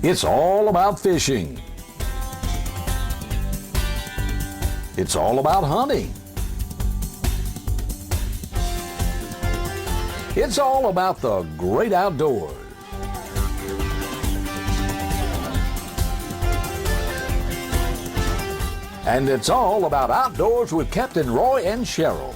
It's all about fishing. It's all about hunting. It's all about the great outdoors. And it's all about outdoors with Captain Roy and Cheryl.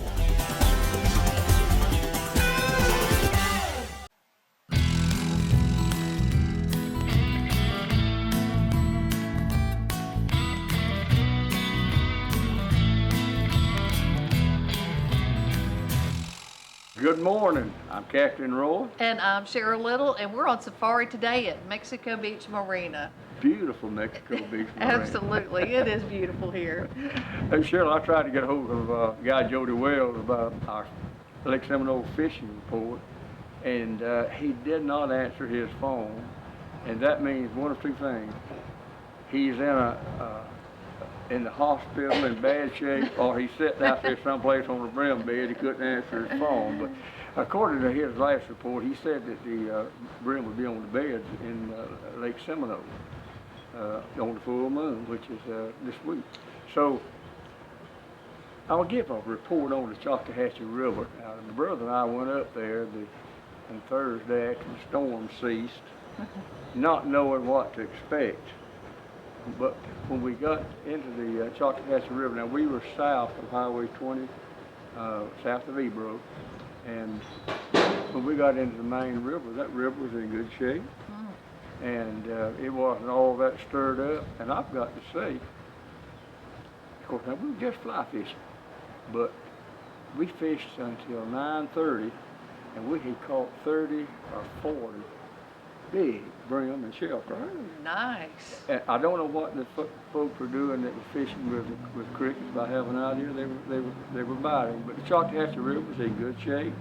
Good morning. I'm Captain Roy. And I'm Cheryl Little, and we're on safari today at Mexico Beach Marina. Beautiful Mexico Beach Marina. Absolutely, it is beautiful here. Hey Cheryl, I tried to get a hold of Guy Jody Wells about our Lake Seminole fishing report, and he did not answer his phone, and that means one of two things. He's in the hospital in bad shape, or he's sitting out there someplace on the brim bed. He couldn't answer his phone. But according to his last report, he said that the brim would be on the beds in Lake Seminole on the full moon, which is this week. So I'll give a report on the Choctahatchee River. My brother and I went up there on Thursday after the storm ceased, not knowing what to expect. But when we got into the Choctahatchee River, now we were south of Highway 20, south of Ebro, and when we got into the main river, that river was in good shape, and it wasn't all that stirred up. And I've got to say, of course, now we were just fly fishing, but we fished until 9:30, and we had caught 30 or 40 big brim and shellfish. Nice. And I don't know what the folks were doing that were fishing with crickets, but I have an idea they were biting. But the Choctahatchee River was in good shape.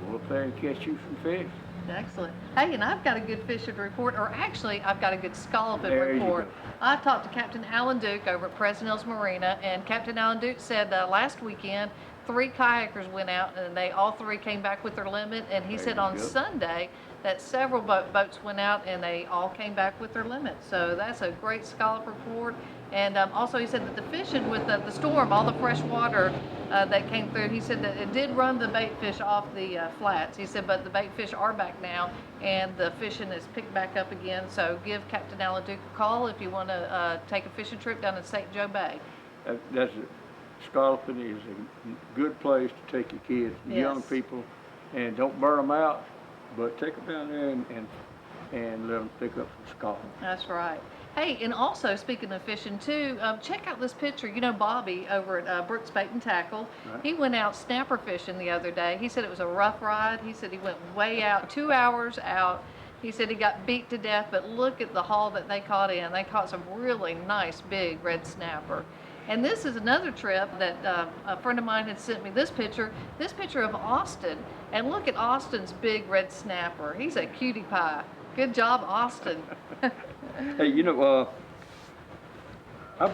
We'll up there and catch you some fish. Excellent. Hey, and I've got a good fishing report, or actually, I've got a good scalloping There you report. go. I talked to Captain Alan Duke over at President Hills Marina, and Captain Alan Duke said last weekend, 3 kayakers went out, and all 3 came back with their limit. And he said on Sunday that several boats went out, and they all came back with their limit. So that's a great scallop report. And also he said that the fishing with the storm, all the fresh water that came through, he said that it did run the bait fish off the flats. He said, but the bait fish are back now, and the fishing is picked back up again. So give Captain Alan Duke a call if you want to take a fishing trip down in St. Joe Bay. That's it. Scalloping is a good place to take your kids, young people, and don't burn them out, but take them down there and let them pick up some scallop. That's right. Hey, and also speaking of fishing too, check out this picture. You know Bobby over at Brooks Bait and Tackle. Right. He went out snapper fishing the other day. He said it was a rough ride. He said he went way out, 2 hours out. He said he got beat to death, but look at the haul that they caught in. They caught some really nice big red snapper. And this is another trip that a friend of mine had sent me this picture of Austin. And look at Austin's big red snapper. He's a cutie pie. Good job, Austin. Hey, you know, I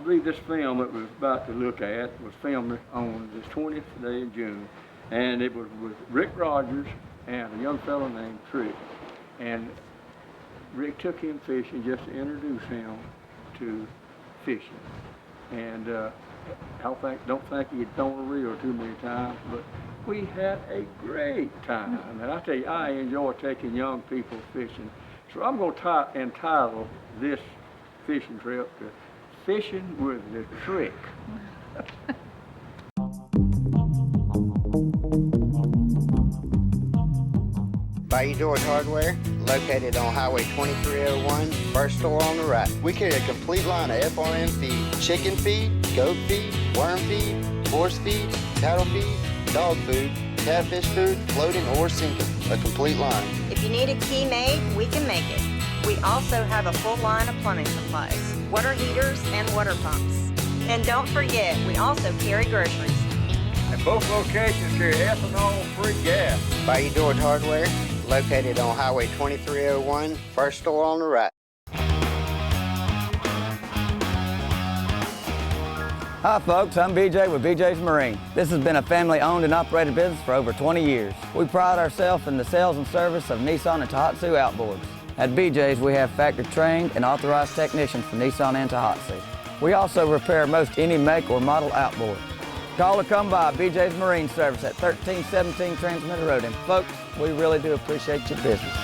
believe this film that we're about to look at was filmed on the 20th day of June. And it was with Rick Rogers and a young fellow named Trick. And Rick took him fishing just to introduce him to fishing, and don't think he had thrown a reel too many times, but we had a great time. And I tell you, I enjoy taking young people fishing. So I'm going to entitle this fishing trip to Fishing with the Trick. Bayou George Hardware, located on Highway 2301, first store on the right. We carry a complete line of FRM feed, chicken feed, goat feed, worm feed, horse feed, cattle feed, dog food, catfish food, floating or sinking, a complete line. If you need a key made, we can make it. We also have a full line of plumbing supplies, water heaters, and water pumps. And don't forget, we also carry groceries. And both locations carry ethanol-free gas. Bayou George Hardware, located on Highway 2301, first store on the right. Hi folks, I'm BJ with BJ's Marine. This has been a family-owned and operated business for over 20 years. We pride ourselves in the sales and service of Nissan and Tohatsu outboards. At BJ's, we have factory-trained and authorized technicians for Nissan and Tohatsu. We also repair most any make or model outboard. Call or come by BJ's Marine Service at 1317 Transmitter Road. And folks, we really do appreciate your business.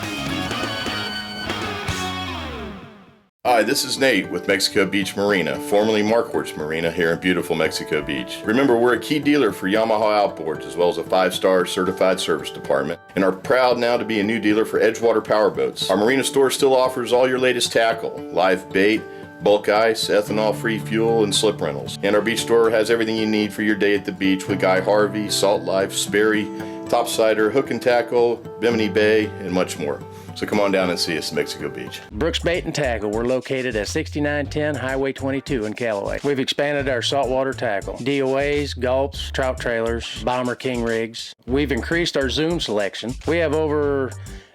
Hi, this is Nate with Mexico Beach Marina, formerly Marquardt's Marina here in beautiful Mexico Beach. Remember, we're a key dealer for Yamaha outboards as well as a 5-star certified service department, and are proud now to be a new dealer for Edgewater powerboats. Our marina store still offers all your latest tackle, live bait, bulk ice, ethanol-free fuel, and slip rentals. And our beach store has everything you need for your day at the beach with Guy Harvey, Salt Life, Sperry, Topsider, Hook and Tackle, Bimini Bay, and much more. So come on down and see us in Mexico Beach. Brooks Bait and Tackle. We're located at 6910 Highway 22 in Callaway. We've expanded our saltwater tackle. DOAs, gulps, trout trailers, bomber king rigs. We've increased our Zoom selection. We have over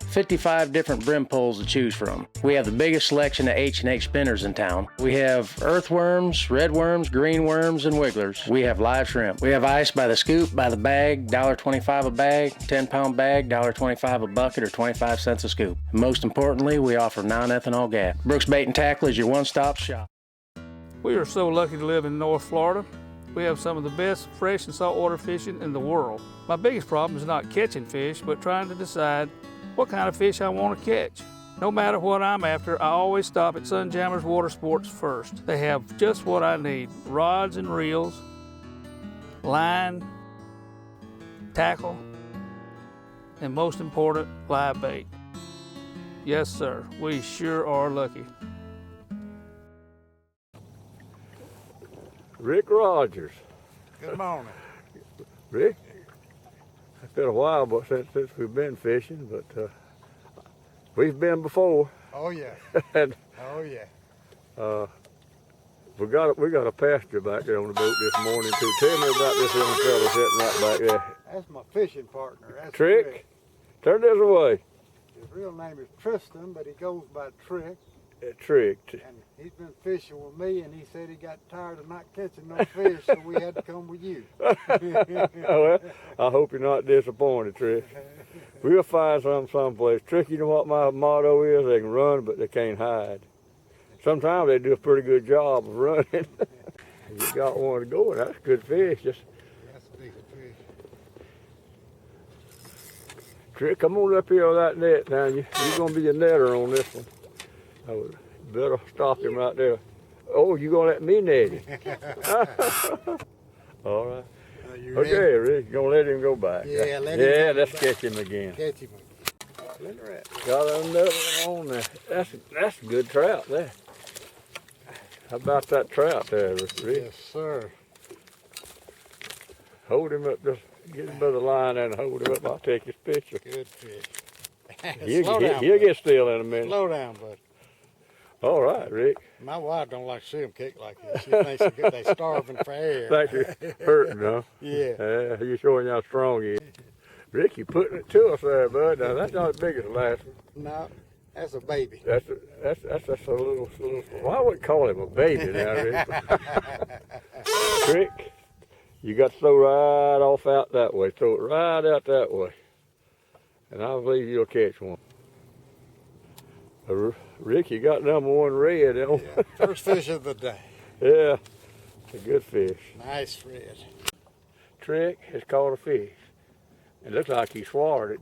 55 different brim poles to choose from. We have the biggest selection of H&H spinners in town. We have earthworms, red worms, green worms, and wigglers. We have live shrimp. We have ice by the scoop, by the bag, $1.25 a bag, 10-pound bag, $1.25 a bucket, or 25 cents a scoop. And most importantly, we offer non-ethanol gas. Brooks Bait and Tackle is your one-stop shop. We are so lucky to live in North Florida. We have some of the best fresh and saltwater fishing in the world. My biggest problem is not catching fish, but trying to decide what kind of fish I want to catch. No matter what I'm after, I always stop at Sunjammers Water Sports first. They have just what I need: rods and reels, line, tackle, and most important, live bait. Yes, sir, we sure are lucky. Rick Rogers. Good morning. Rick, it's been a while since we've been fishing, but we've been before. Oh yeah. And Oh yeah. we got a pasture back there on the boat this morning too. Tell me about this young fella sitting right back there. That's my fishing partner. That's Trick. Rick. Turn this away. His real name is Tristan, but he goes by Trick. Trick. And he's been fishing with me, and he said he got tired of not catching no fish, so we had to come with you. Well, I hope you're not disappointed, Trick. We'll find someplace. Trick, you know what my motto is? They can run, but they can't hide. Sometimes they do a pretty good job of running. You got one to go, and that's a good fish. That's a big fish. Trick, come on up here with that net now. You're going to be a netter on this one. I would better stop him right there. Oh, you going to let me net him? All right. Okay, Rick, you're going to let him go back. Yeah, let him go let's back. catch him again. Catch him. Let her at. Got another one on there. That's a good trout there. How about that trout there, Rick? Yes, sir. Hold him up, just get him by the line and hold him up. I'll take his picture. Good fish. He'll get still in a minute. Slow down, bud. All right, Rick. My wife don't like to see them kick like this. She thinks they're starving for air. Thank you. Hurting, huh? Yeah. You're showing how strong he is. Rick, you putting it to us there, bud. Now, that's not as big as the last one. No, that's a baby. That's just a little. Well, I wouldn't call him a baby now, Rick. Rick, you got to throw right off out that way. Throw it right out that way. And I believe you'll catch one. Rick, you got number one red. Yeah, first fish of the day. Yeah, it's a good fish. Nice red. Trick has caught a fish. It looks like he swallowed it.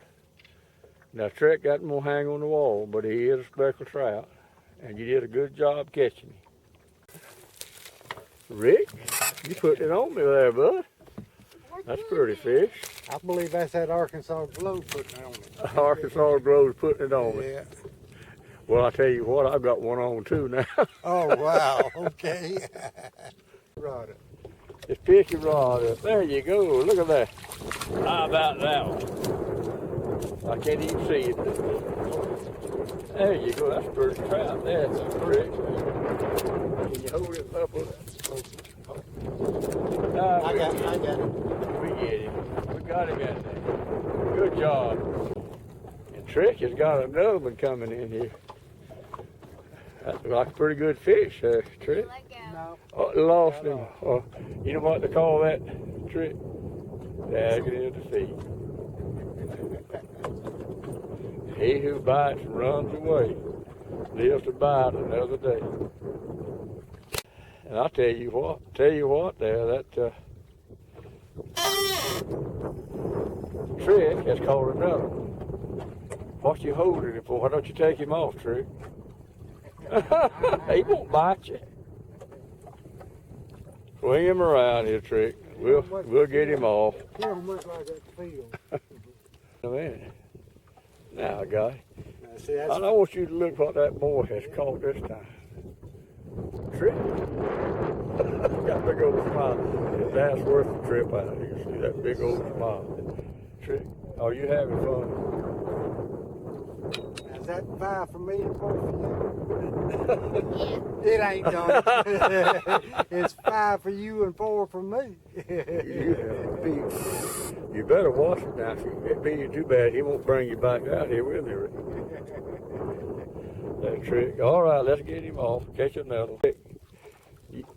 Now, Trick got him gonna hang on the wall, but he is a speckled trout, and you did a good job catching him. Rick, you put it on me there, bud. That's a pretty fish. I believe that's that Arkansas Glow putting it on it. Arkansas Grove's putting it on me. Yeah. Well, I tell you what, I've got one on too now. Oh, wow. Okay. Rod it. Just pick your rod up. There you go. Look at that. How about that one? I can't even see it. There you go. That's a pretty trout there. That's Rick. Can you hold it up with it? I got it. We get him. We got him in there. Good job. And Trick has got another one coming in here. That looks like a pretty good fish, Trick. No. Oh, lost him. Oh, you know what they call that, Trick? Dagging in the sea. He who bites runs away. Lives to buy it another day. And I'll tell you what there, that Trick has caught another one. What you holding him for? Why don't you take him off, Trick? He won't bite you. Swing him around here, Trick. We'll get him off. He don't look like that field. Man. Now, guy. See, I want you to look what that boy has caught this time. Trick. Got a big old smile. That's worth the trip out. You can see that big old smile. Trick, are you having fun? Is that 5 for me and 4 for you? It ain't done. It's 5 for you and 4 for me. You better watch it now. If it be you too bad, he won't bring you back out here with me, Rick. That Trick. All right, let's get him off. Catch another.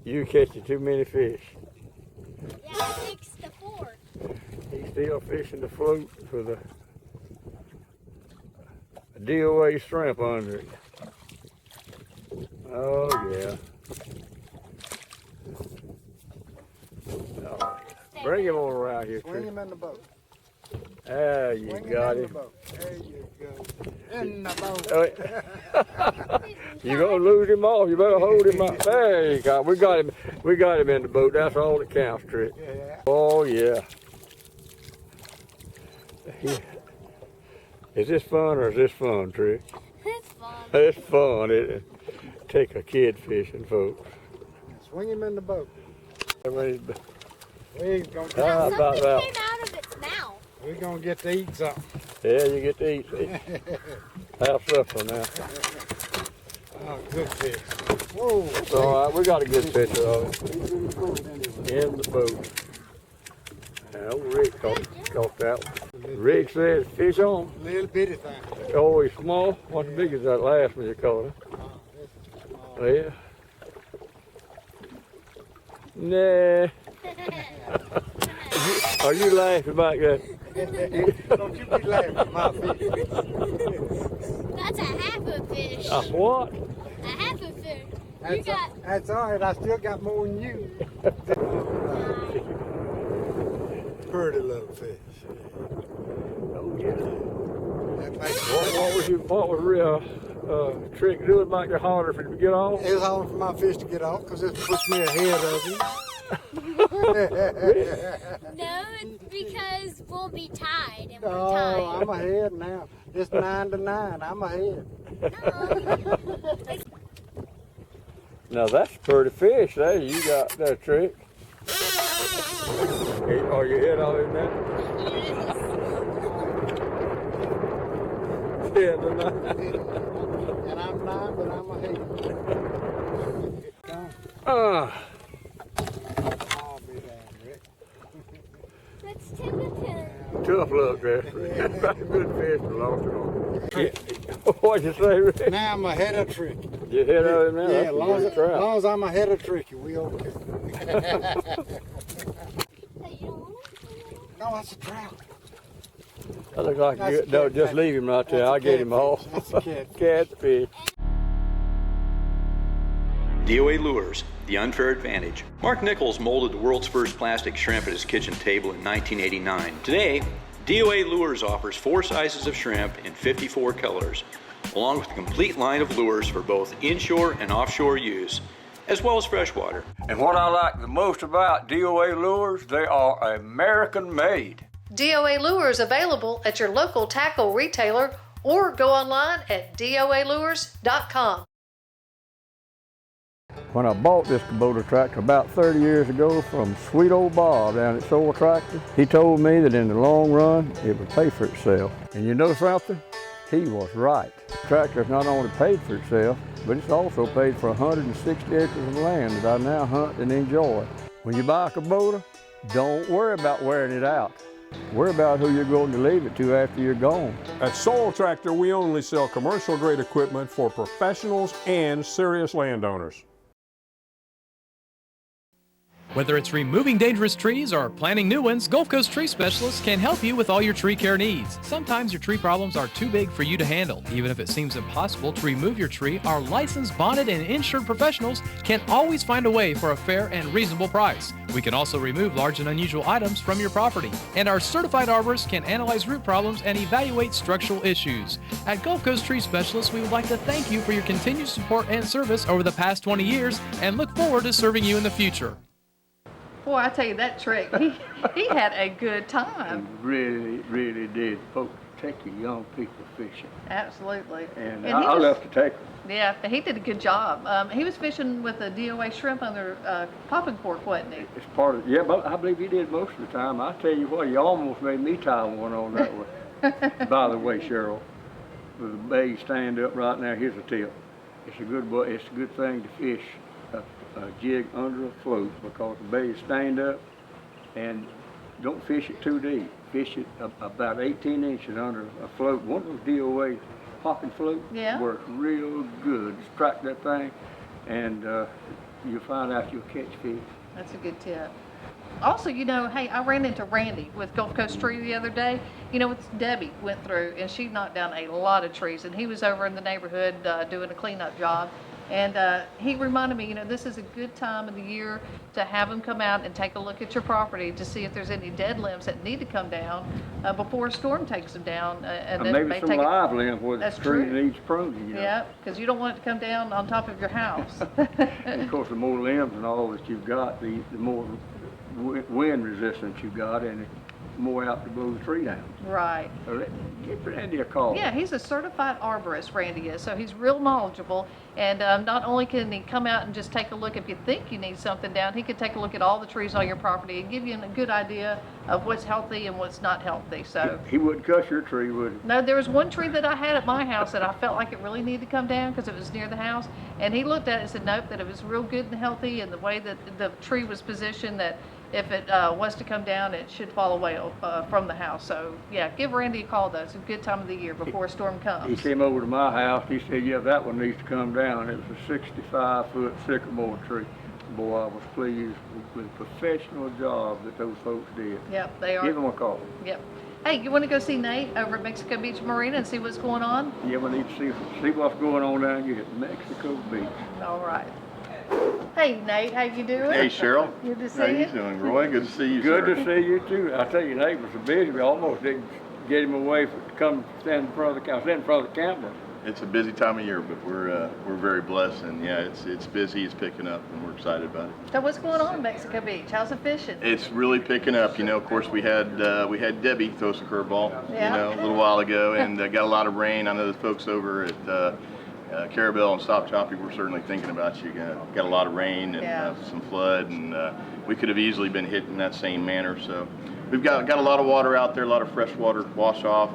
You catching too many fish. Yeah, I fixed the fork. He's still fishing the float for the DOA shrimp under it. Oh, yeah. Bring him on around here, Swing Trick. him in the boat. There you Swing got him in him. the boat. There you go. In the boat. You're gonna lose him off. You better hold him up. There you go. We got him. We got him in the boat. That's all that counts, Trick. Yeah. Oh yeah. Is this fun or is this fun, Trick? It's fun. It's fun, isn't it? Take a kid fishing, folks. Swing him in the boat. I mean, We're gonna how about Something that? came out of its mouth. We're gonna get to eat something. Yeah, you get to eat. Have supper now. Oh, good fish. Whoa. It's all right. We got a good picture of it in the boat. Now, Rick caught that one. Rick says, fish on. Little bitty thing. Oh, he's small. What's big as that last one you caught? Huh? Yeah. Nah. Are you laughing about that? Don't you be laughing at my fish. That's a half a fish. What? A half a fish. That's all right. I still got more than you. Pretty little fish. Oh, yeah. That makes What was real Trick doing make it harder for you to get on? It was hard for my fish to get off because it puts me ahead of him. No, it's because we'll be tied and we're Oh, tied. I'm ahead now. It's 9 to 9. I'm ahead. Now that's a pretty fish there you got that, Trick. Are you head on him now? Yeah, the 9. And I'm 9, but I'm ahead. Ah. I'll be down, Rick. That's 10 to 10. Tough luck there. Good fish, but lost it on. What'd you say, Rick? Now I'm ahead of Trick. You hit of him now? Yeah, That's as a long good as trout. I'm ahead of Tricky, we okay. No, that's a trout. That looks like That's you, a no, cat- just leave him right there. that's a I'll get him off. catfish. That's a catfish. Catfish. DOA Lures, the unfair advantage. Mark Nichols molded the world's first plastic shrimp at his kitchen table in 1989. Today, DOA Lures offers 4 sizes of shrimp in 54 colors, along with a complete line of lures for both inshore and offshore use, as well as freshwater. And what I like the most about DOA Lures, they are American made. DOA Lures available at your local tackle retailer or go online at doalures.com. When I bought this Kubota tractor about 30 years ago from sweet old Bob down at Soul Tractor, he told me that in the long run, it would pay for itself. And you know something? He was right. The tractor's not only paid for itself, but it's also paid for 160 acres of land that I now hunt and enjoy. When you buy a Kubota, don't worry about wearing it out. Worry about who you're going to leave it to after you're gone. At Soul Tractor, we only sell commercial-grade equipment for professionals and serious landowners. Whether it's removing dangerous trees or planting new ones, Gulf Coast Tree Specialists can help you with all your tree care needs. Sometimes your tree problems are too big for you to handle. Even if it seems impossible to remove your tree, our licensed, bonded, and insured professionals can always find a way for a fair and reasonable price. We can also remove large and unusual items from your property. And our certified arborists can analyze root problems and evaluate structural issues. At Gulf Coast Tree Specialists, we would like to thank you for your continued support and service over the past 20 years and look forward to serving you in the future. Boy, I tell you, that trick, he had a good time. He really, really did. Folks, take your young people fishing. Absolutely. And I love to take them. Yeah, he did a good job. He was fishing with the DOA shrimp on their popping cork, wasn't he? It's part of, yeah, but I believe he did most of the time. I tell you what, you almost made me tie one on that one. By the way, Cheryl, with the bay stand up right now, here's a tip. It's a good thing to fish a jig under a float because the bay is stand up, and don't fish it too deep. Fish it about 18 inches under a float. One of those DOA popping floats works real good. Strike that thing, and you'll find out you'll catch fish. That's a good tip. Also, you know, hey, I ran into Randy with Gulf Coast Tree the other day. You know, it's Debbie went through, and she knocked down a lot of trees, and he was over in the neighborhood doing a cleanup job. And he reminded me, you know, this is a good time of the year to have him come out and take a look at your property to see if there's any dead limbs that need to come down before a storm takes them down. And maybe some live limbs where the tree needs pruning. You know? Yeah, because you don't want it to come down on top of your house. And of course, the more limbs and all that you've got, the more wind resistance you've got, and the more out to blow the tree down. Right. So give Randy a call. Yeah, he's a certified arborist, Randy is, so he's real knowledgeable. And not only can he come out and just take a look if you think you need something down, he could take a look at all the trees on your property and give you a good idea of what's healthy and what's not healthy. So he wouldn't cut your tree, would he? No, there was one tree that I had at my house that I felt like it really needed to come down because it was near the house. And he looked at it and said, nope, that it was real good and healthy, and the way that the tree was positioned, that if it was to come down, it should fall away from the house. So, yeah, give Randy a call, though. It's a good time of the year before a storm comes. He came over to my house. He said, yeah, that one needs to come down. It was a 65-foot sycamore tree. Boy, I was pleased with the professional job that those folks did. Yep, they are. Give them a call. Yep. Hey, you want to go see Nate over at Mexico Beach Marina and see what's going on? Yeah, we need to see what's going on down here at Mexico Beach. All right. Hey, Nate, how you doing? Hey, Cheryl. Good to see you. you. How you doing, Roy? Good to see you, Good sir. to see you, too. I tell you, Nate was so busy, we almost didn't get him away to come stand in front of the camera. It's a busy time of year, but we're very blessed, and yeah, it's busy, it's picking up, and we're excited about it. So what's going on in Mexico Beach? How's the fishing? It's really picking up. You know, of course, we had Debbie throw us a curveball, Yeah. you know, a little while ago, and got a lot of rain. I know the folks over at Carabel and Stop Choppy were certainly thinking about you. Got a lot of rain and some flood, and we could have easily been hit in that same manner. So we've got a lot of water out there, a lot of fresh water wash off.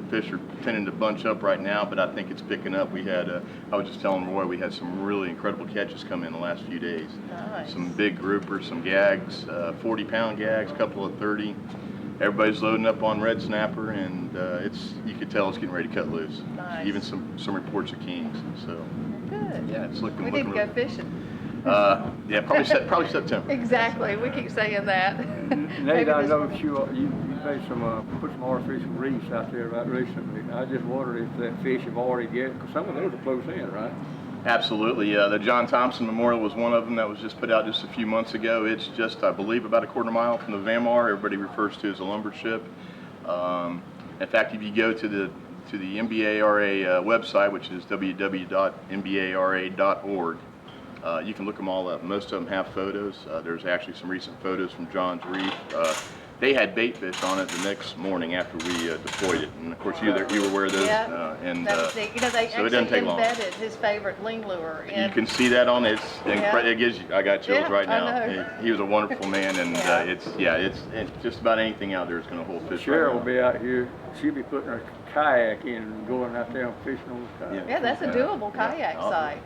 Fish are tending to bunch up right now, but I think it's picking up. We had, I was just telling Roy, we had some really incredible catches come in the last few days. Nice. Some big groupers, some gags, 40-pound gags, a couple of 30. Everybody's loading up on red snapper, and you could tell it's getting ready to cut loose. Nice. Even some reports of kings. So good. yeah, it's looking. We need to really go fishing. Yeah, probably September. Exactly. We keep saying that. Nate, I know you made put some artificial reefs out there right recently. I just wondered if that fish have already because some of those are close in, right? Absolutely. The John Thompson Memorial was one of them that was just put out just a few months ago. It's just, I believe, about a quarter mile from the Vanmar. Everybody refers to as a lumber ship. In fact, if you go to the MBARA website, which is www.mbara.org, you can look them all up. Most of them have photos. There's actually some recent photos from John's Reef. They had bait fish on it the next morning after we deployed it, and of course you were aware of those. Yeah. They so actually it doesn't take long. embedded his favorite lean lure in. You can see that on it. It gives you. I got chills right now. I know. He was a wonderful man, and it's just about anything out there is going to hold fish. Cheryl right will be out here. She'll be putting her kayak in and going out there and fishing on the kayak. Yeah, that's a doable kayak site.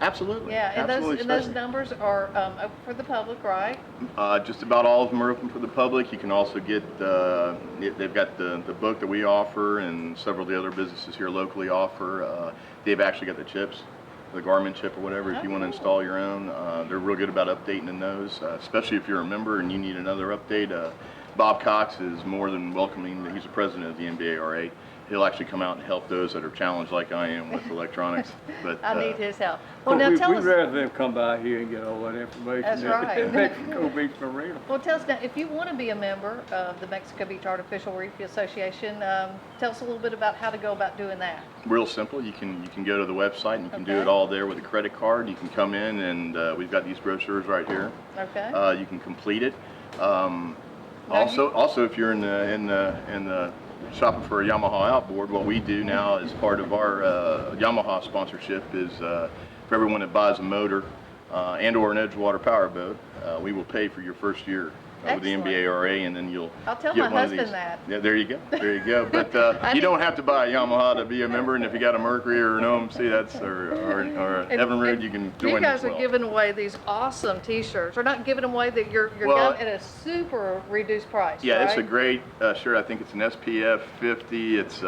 Absolutely. Yeah, and absolutely. those numbers are open for the public, right? Just about all of them are open for the public. You can also get, they've got the book that we offer, and several of the other businesses here locally offer. They've actually got the chips. the Garmin chip or whatever. If you want to install your own, they're real good about updating those, especially if you're a member and you need another update. Bob Cox is more than welcoming. He's the president of the NBARA. He'll actually come out and help those that are challenged like I am with electronics. But I need his help. Well, now tell we'd us. rather them come by here and get all that information That's at right. Mexico Beach Marina. Well, tell us now, if you want to be a member of the Mexico Beach Artificial Reef Association, tell us a little bit about how to go about doing that. Real simple. You can go to the website and you can do it all there with a credit card. You can come in and we've got these brochures right here. Okay. You can complete it. Also, if you're in the shopping for a Yamaha outboard, what we do now as part of our Yamaha sponsorship is for everyone that buys a motor and or an Edgewater power boat, we will pay for your first year with the NBARA, and then you'll I'll tell get my one husband of these. that. Yeah, there you go. There you go. But you don't have to buy a Yamaha to be a member, and if you got a Mercury or an OMC, or an Evinrude, you can join You guys as well. are giving away these awesome T-shirts. Or not giving them away, that you're giving at a super reduced price. Yeah, right? it's a great shirt. I think it's an SPF 50. It's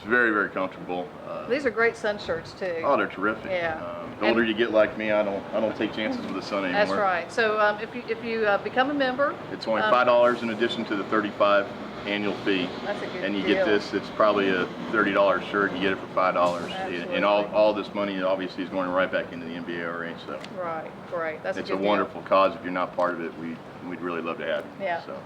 very, very comfortable. These are great sun shirts too. Oh, they're terrific. Yeah. The older you get like me, I don't take chances with the sun anymore. That's right. So if you become a member, it's only $5 in addition to the $35 annual fee. That's a good And you deal. get this. It's probably a $30 shirt. You get it for $5. And all this money obviously is going right back into the NBARA. So right. That's it's a a good wonderful cause. If you're not part of it, we'd really love to have you. Yeah. So.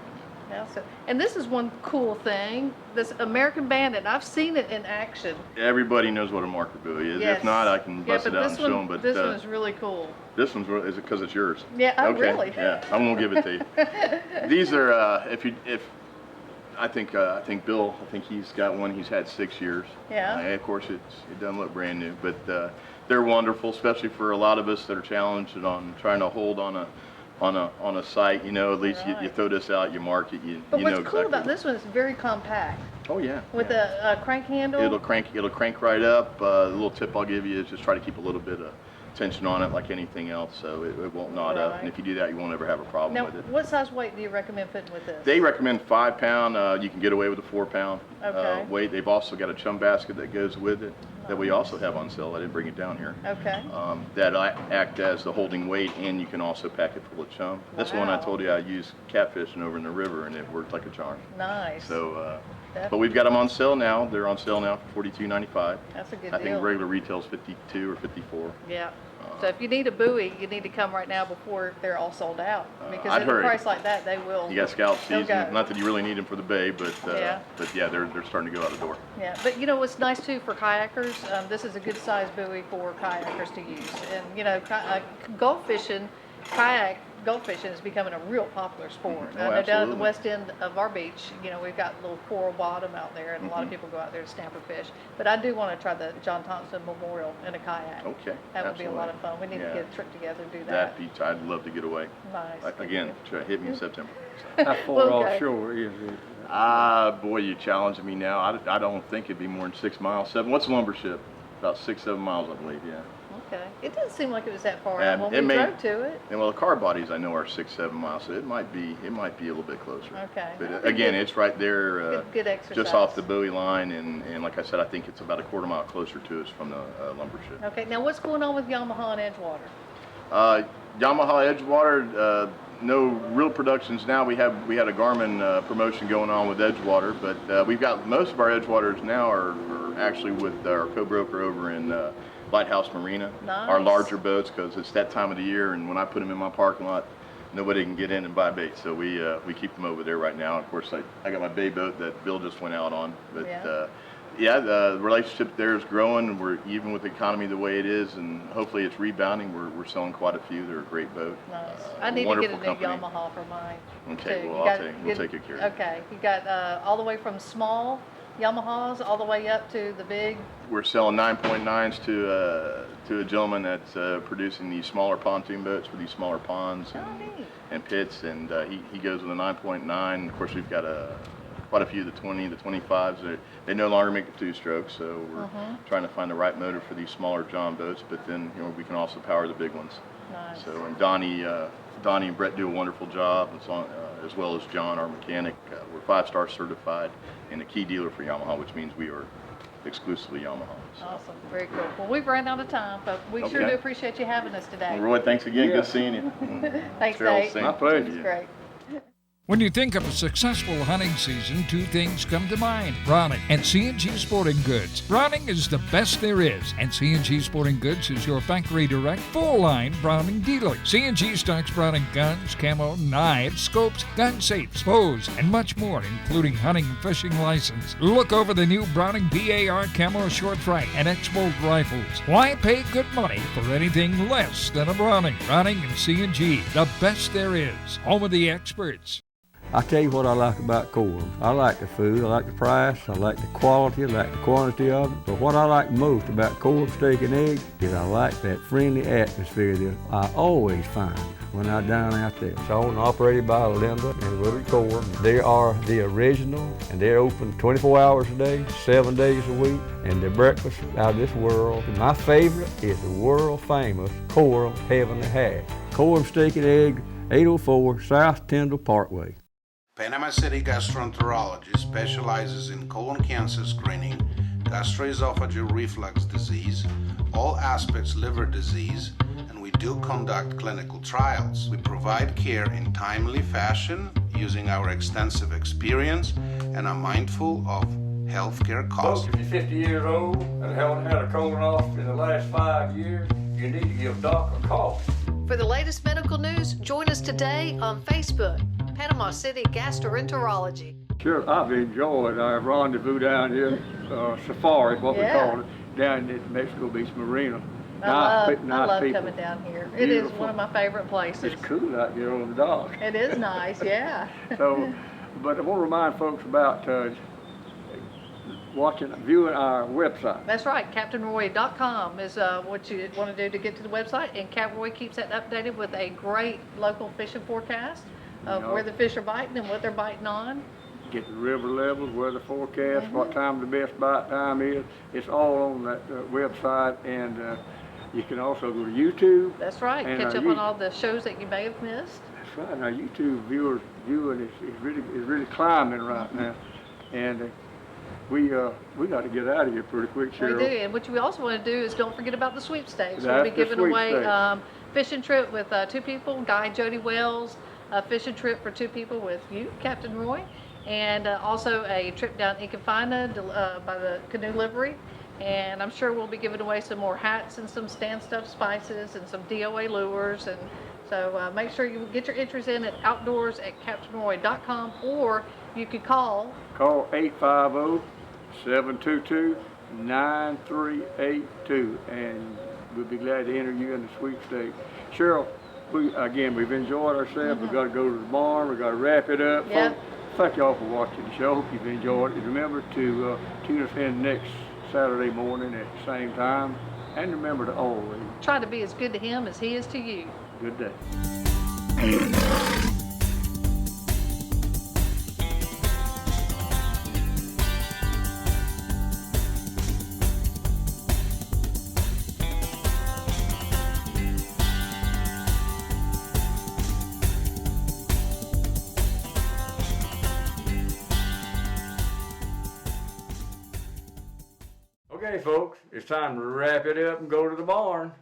Yeah, and this is one cool thing, this American Bandit. I've seen it in action. Everybody knows what a marker buoy is. Yes. If not, I can bust it out and show them. But this one is really cool. This one's is it because it's yours? Yeah, okay. Really. Yeah, I'm gonna give it to you. These are I think Bill. I think he's got one. He's had 6 years. Yeah. Of course, it doesn't look brand new, but they're wonderful, especially for a lot of us that are challenged on trying to hold on a site. You know, at least you throw this out, you mark it, But you what's know cool exactly. about this one is very compact. Oh yeah. With a crank handle. It'll crank right up. The little tip I'll give you is just try to keep a little bit of tension on it like anything else, so it won't knot up. And if you do that, you won't ever have a problem Now, with it. what size weight do you recommend putting with this? They recommend 5 pound. You can get away with a 4 pound weight. They've also got a chum basket that goes with it that we also have on sale. I didn't bring it down here. Okay. That act as the holding weight, and you can also pack it full of chum. This one I told you I used catfishing over in the river, and it worked like a charm. Nice. So, but we've got them on sale now. They're on sale now for $42.95. That's a good I deal. think regular retail is $52 or $54. Yeah. So if you need a buoy, you need to come right now before they're all sold out. Because I'd at a hurry. price like that, they will. You got scalp they'll season. go. Not that you really need them for the bay, but Yeah. they're starting to go out the door. Yeah, but you know what's nice too for kayakers? This is a good size buoy for kayakers to use. And you know, gulf fishing is becoming a real popular sport. I know down at the west end of our beach, you know, we've got a little coral bottom out there, and a lot of people go out there to snapper fish. But I do want to try the John Thompson Memorial in a kayak. Okay. That would be a lot of fun. We need to get a trip together and do that. That'd be. I'd love to get away. Nice. Again, hit me in September. How far offshore is it? Boy, you're challenging me now. I don't think it'd be more than 6 miles. 7. What's the lumber ship? About 6-7 miles, I believe. Yeah. Okay. It doesn't seem like it was that far And when it we may- drove to it. And well, the car bodies I know are 6-7 miles, so it might be a little bit closer. Okay. But again, it's right there, Good exercise. just off the buoy line, and like I said, I think it's about a quarter mile closer to us from the lumber ship. Okay. Now what's going on with Yamaha and Edgewater? Yamaha Edgewater, no real productions now. We had a Garmin promotion going on with Edgewater, but we've got most of our Edgewaters now are actually with our co-broker over in Lighthouse Marina. Nice. Our larger boats, because it's that time of the year, and when I put them in my parking lot, nobody can get in and buy bait, so we keep them over there right now. Of course, I got my bay boat that Bill just went out on, but the relationship there is growing. We're even with the economy the way it is, and hopefully it's rebounding. We're selling quite a few. They're a great boat. Nice. I need to get a new company. Yamaha for mine. Okay, too. well we'll take good care of it. Okay, you got all the way from small Yamahas all the way up to the big. We're selling 9.9s to a gentleman that's producing these smaller pontoon boats for these smaller ponds and pits, and he goes with a 9.9. Of course, we've got quite a few of the 20, the 25s. They no longer make the 2-stroke, so we're trying to find the right motor for these smaller John boats. But then we can also power the big ones. Nice. So and Donnie and Brett do a wonderful job, as well as John, our mechanic. We're 5-star certified and a key dealer for Yamaha, which means we are exclusively Yamaha. So. Awesome, very cool. Well, we've ran out of time, but we sure Okay. do appreciate you having us today. Well, Roy, thanks again. Yeah. Good seeing you. Thanks, Cheryl, Nate. same. My pleasure. It was great. When you think of a successful hunting season, two things come to mind: Browning and C&G Sporting Goods. Browning is the best there is, and C&G Sporting Goods is your factory direct, full-line Browning dealer. C&G stocks Browning guns, camo, knives, scopes, gun safes, bows, and much more, including hunting and fishing license. Look over the new Browning BAR camo short frag and X-Bolt rifles. Why pay good money for anything less than a Browning? Browning and C&G, the best there is. Home of the experts. I tell you what I like about Coram. I like the food, I like the price, I like the quality, I like the quantity of it. But what I like most about Coram Steak and Eggs is I like that friendly atmosphere that I always find when I'm down out there. It's owned and operated by Linda and Willard Coram. They are the original, and they're open 24 hours a day, 7 days a week, and their breakfast out of this world. And my favorite is the world famous Coram Heavenly Hash. Coram Steak and Eggs, 804 South Tyndall Parkway. Panama City Gastroenterology specializes in colon cancer screening, gastroesophageal reflux disease, all aspects liver disease, and we do conduct clinical trials. We provide care in timely fashion using our extensive experience and are mindful of healthcare costs. Folks, if you're 50 years old and haven't had a colonoscopy in the last 5 years, you need to give Doc a call. For the latest medical news, join us today on Facebook, Panama City Gastroenterology. Sure, I've enjoyed our rendezvous down here, safari, what we call it, down at Mexico Beach Marina. I Nice love people. coming down here. It is Beautiful. one of my favorite places. It's cool out here on the dock. It is nice, yeah. So, but I want to remind folks about viewing our website. That's right, CaptainRoy.com is what you want to do to get to the website, and Cap Roy keeps that updated with a great local fishing forecast of where the fish are biting and what they're biting on. Get the river levels, weather forecast, what time the best bite time is. It's all on that website, and you can also go to YouTube. That's right, and catch up on all the shows that you may have missed. That's right. Now YouTube viewing is really climbing right now, and we got to get out of here pretty quick, Cheryl. We do, and what we also want to do is don't forget about the sweepstakes. That's We'll be the giving away sweepstakes. fishing trip with 2 people, Guy Jody Wells, a fishing trip for 2 people with you, Captain Roy, and also a trip down Ecofina by the canoe livery. And I'm sure we'll be giving away some more hats and some stand stuffed spices and some DOA lures. And so make sure you get your entries in at outdoors@CaptainRoy.com, or you could call 850-722-9382, and we'll be glad to enter you in the sweepstakes. Cheryl, we've enjoyed ourselves. We've got to go to the barn. We've got to wrap it up. Yep. Folks, thank y'all for watching the show. Hope you've enjoyed it. And remember to tune us in next Saturday morning at the same time. And remember to always try to be as good to him as he is to you. Good day. Okay, folks, it's time to wrap it up and go to the barn.